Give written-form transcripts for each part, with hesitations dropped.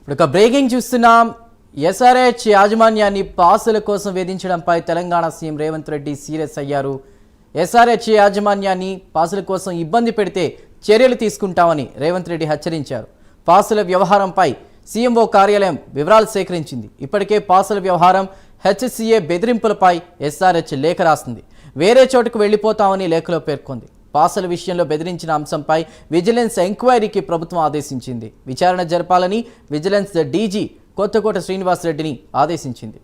ఇప్పుడు బ్రేకింగ్ చూస్తున్నాం. ఎస్ఆర్హెచ్ యాజమాన్యాన్ని పాసుల కోసం వేధించడంపై తెలంగాణ సీఎం రేవంత్ రెడ్డి సీరియస్ అయ్యారు. ఎస్ఆర్హెచ్ యాజమాన్యాన్ని పాసుల కోసం ఇబ్బంది పెడితే చర్యలు తీసుకుంటామని రేవంత్ రెడ్డి హెచ్చరించారు. పాసుల వ్యవహారంపై సీఎంఓ కార్యాలయం వివరాలు సేకరించింది. ఇప్పటికే పాసుల వ్యవహారం హెచ్సిఏ బెదిరింపులపై ఎస్ఆర్హెచ్ లేఖ రాసింది. వేరే చోటుకు వెళ్లిపోతామని లేఖలో పేర్కొంది. పాసుల విషయంలో బెదిరించిన అంశంపై విజిలెన్స్ ఎంక్వైరీకి ప్రభుత్వం ఆదేశించింది. విచారణ జరపాలని విజిలెన్స్ డీజీ కొత్తకోట శ్రీనివాస్ రెడ్డిని ఆదేశించింది.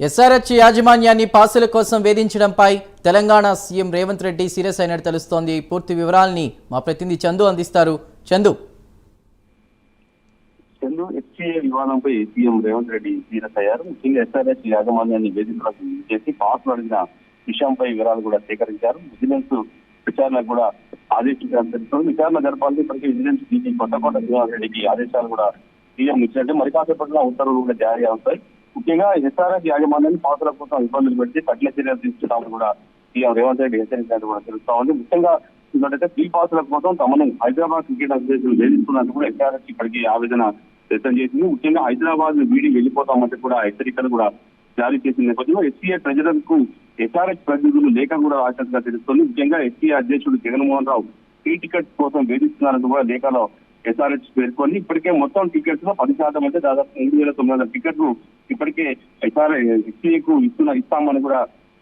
ఎస్ఆర్హెచ్ యాజమాన్యాన్ని పాసుల కోసం వేధించడంపై తెలంగాణ సీఎం రేవంత్ రెడ్డి సీరియస్ అయినట్టు తెలుస్తోంది. పూర్తి వివరాల్ని మా ప్రతినిధి చందు అందిస్తారు. చందు హెచ్సిఏ వివాదంపై సీఎం రేవంత్ రెడ్డి సీరియస్ అయ్యారు. ముఖ్యంగా ఎస్ఆర్హెచ్ యాజమాన్యాన్ని వేధింపులకు చేసి పాసులు అడిగిన విషయంపై వివరాలు కూడా సేకరించారు. విజిలెన్స్ విచారణకు కూడా ఆదేశించాలని తెలుస్తోంది. విచారణ జరపాలని ఇప్పటికే విజిలెన్స్ డీజీ కొత్తకోట శ్రీనివాస్ రెడ్డికి ఆదేశాలు కూడా సీఎం ఇచ్చినట్టు మరి కాసేపట్లో ఉత్తర్వులు కూడా జారీ అవుతాయి. ముఖ్యంగా ఎస్ఆర్హెచ్ యాజమాన్యాన్ని పాసుల కోసం ఇబ్బందులు పెట్టి కఠిన చర్యలు తీసుకున్నామని కూడా సీఎం రేవంత్ రెడ్డి హెచ్చరించినట్టు కూడా తెలుస్తా ఉంది. ముఖ్యంగా చూసినట్టయితే ఫ్రీ పాసుల కోసం తమను హైదరాబాద్ క్రికెట్ అసోసియేషన్ వేధిస్తున్నట్టు కూడా ఎస్ఆర్హెచ్ ఇప్పటికీ ఆవేదన వ్యక్తం చేసింది. ముఖ్యంగా హైదరాబాద్ ను వీడి వెళ్లిపోతామంటే కూడా హెచ్చరికలు కూడా జారీ చేసిన నేపథ్యంలో ఎస్సీఏ ట్రెజరర్కు ఎస్ఆర్హెచ్ ప్రతినిధులు లేఖ కూడా రాసినట్టుగా తెలుస్తోంది. ముఖ్యంగా ఎస్సీఏ అధ్యక్షుడు జగన్మోహన్ రావు ఫ్రీ టికెట్స్ కోసం వేధిస్తున్నారంటూ కూడా లేఖలో ఎస్ఆర్హెచ్ పేర్కొని ఇప్పటికే మొత్తం టికెట్స్ లో 10% అంటే దాదాపు 3,900 టికెట్లు ఇప్పటికే ఎస్సీఏకు ఇస్తామని కూడా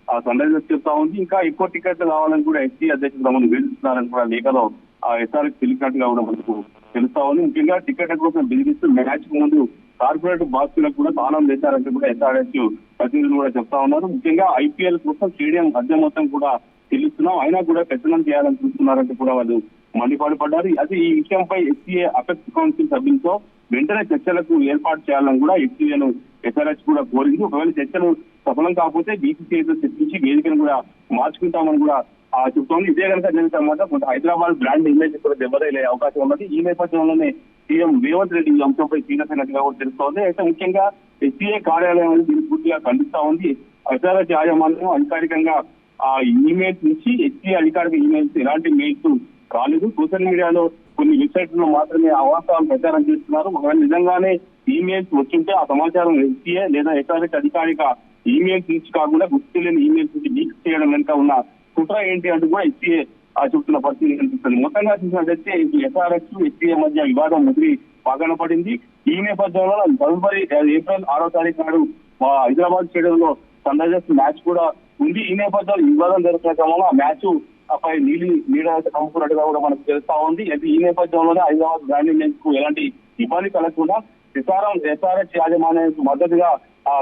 ఆ సందర్భంగా చెప్తా ఉంది. ఇంకా ఎక్కువ టికెట్లు కావాలని కూడా ఎస్సీ అధ్యక్షుడు తమను వేధిస్తున్నారని కూడా లేఖలో ఆ ఎస్ఆర్హెచ్ తెలిసినట్టుగా కూడా మనకు తెలుస్తా ఉంది. ముఖ్యంగా టికెట్ల కోసం బెదిరిస్తూ మ్యాచ్ ముందు కార్పొరేట్ బాక్సులకు కూడా తాళం వేశారంటూ కూడా ఎస్ఆర్హెచ్ ప్రతినిధులు కూడా చెప్తా ఉన్నారు. ముఖ్యంగా ఐపీఎల్ కోసం స్టేడియం అద్దె మొత్తం కూడా చెల్లిస్తున్నాం, అయినా కూడా పెత్తనం చేయాలని చూస్తున్నారంటూ కూడా వాళ్ళు మండిపాటుపడ్డారు. అది ఈ విషయంపై ఎస్సీఏ అపెక్స్ కౌన్సిల్ సభ్యులతో వెంటనే చర్చలకు ఏర్పాటు చేయాలని కూడా ఎస్సీఏను ఎస్ఆర్హెచ్ కూడా కోరింది. ఒకవేళ చర్చలు సఫలం కాకపోతే బీసీసీఐతో చర్చించి వేదికను కూడా మార్చుకుంటామని కూడా చెప్తోంది. ఇదే కనుక జరిగితే కొంత హైదరాబాద్ బ్రాండ్ ఇమేజ్ కూడా దెబ్బతీలే అవకాశం ఉన్నది. ఈ నేపథ్యంలోనే సీఎం రేవంత్ రెడ్డి ఈ అంశంపై సీరియస్ అయినట్టుగా కూడా తెలుస్తోంది. అయితే ముఖ్యంగా ఎస్సీఏ కార్యాలయం అనేది దీన్ని పూర్తిగా ఖండిస్తా ఉంది. ఎస్ఆర్హెచ్ యాజమాన్యం అధికారికంగా ఆ ఈమెయిల్స్ నుంచి ఎస్సీఏ అధికారిక ఈమెయిల్స్ ఎలాంటి మెయిల్స్ రాలేదు. సోషల్ మీడియాలో కొన్ని వెబ్సైట్లలో మాత్రమే అవాస్తవాలు ప్రచారం చేస్తున్నారు. ఒకవేళ నిజంగానే ఈమెయిల్స్ వచ్చింటే ఆ సమాచారం ఎస్సీఏ లేదా ఎస్ఆర్హెచ్ అధికారిక ఈమెయిల్స్ నుంచి కాకుండా గుర్తు తెలియని ఈమెయిల్స్ నుంచి లీక్ చేయడం వెనుక ఉన్న కుట్ర ఏంటి అంటూ కూడా ఎస్సీఏ చెప్తున్న పరిస్థితి కనిపిస్తుంది. మొత్తంగా చూసినట్లయితే ఎస్ఆర్హెచ్ ఎస్సీఏ మధ్య వివాదం ముదిరి పక్కన పడింది. ఈ నేపథ్యంలో తదుపరి ఏప్రిల్ 6వ తారీఖు నాడు హైదరాబాద్ స్టేడియంలో సన్ రైజర్స్ మ్యాచ్ కూడా ఉంది. ఈ నేపథ్యంలో వివాదం జరుగుతున్న క్రమంలో ఆ మ్యాచ్ పై నీడ కమ్ముకున్నట్టుగా కూడా మనకు తెలుస్తా ఉంది. అయితే ఈ నేపథ్యంలోనే హైదరాబాద్ బ్రాండింగ్ కు ఎలాంటి ఇబ్బంది కలగకుండా ఎస్ఆర్హెచ్ యాజమాన్యానికి మద్దతుగా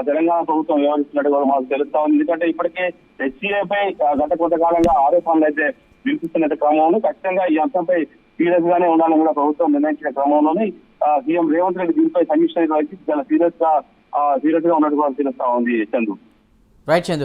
తెలంగాణ ప్రభుత్వం వ్యవహరిస్తున్నట్టుగా మనకు తెలుస్తా ఉంది. ఎందుకంటే ఇప్పటికే ఎస్సీఏపై గత కొంతకాలంగా ఆరోపణలు అయితే వినిపిస్తున్న క్రమంలో ఖచ్చితంగా ఈ అంశంపై సీరియస్ గానే ఉండాలని కూడా ప్రభుత్వం నిర్ణయించిన క్రమంలోనే సీఎం రేవంత్ రెడ్డి దీనిపై సమీక్ష నిర్వహించి చాలా సీరియస్ గా ఉన్నట్టుగా తెలుస్తా ఉంది. చందు. రైట్ చందు.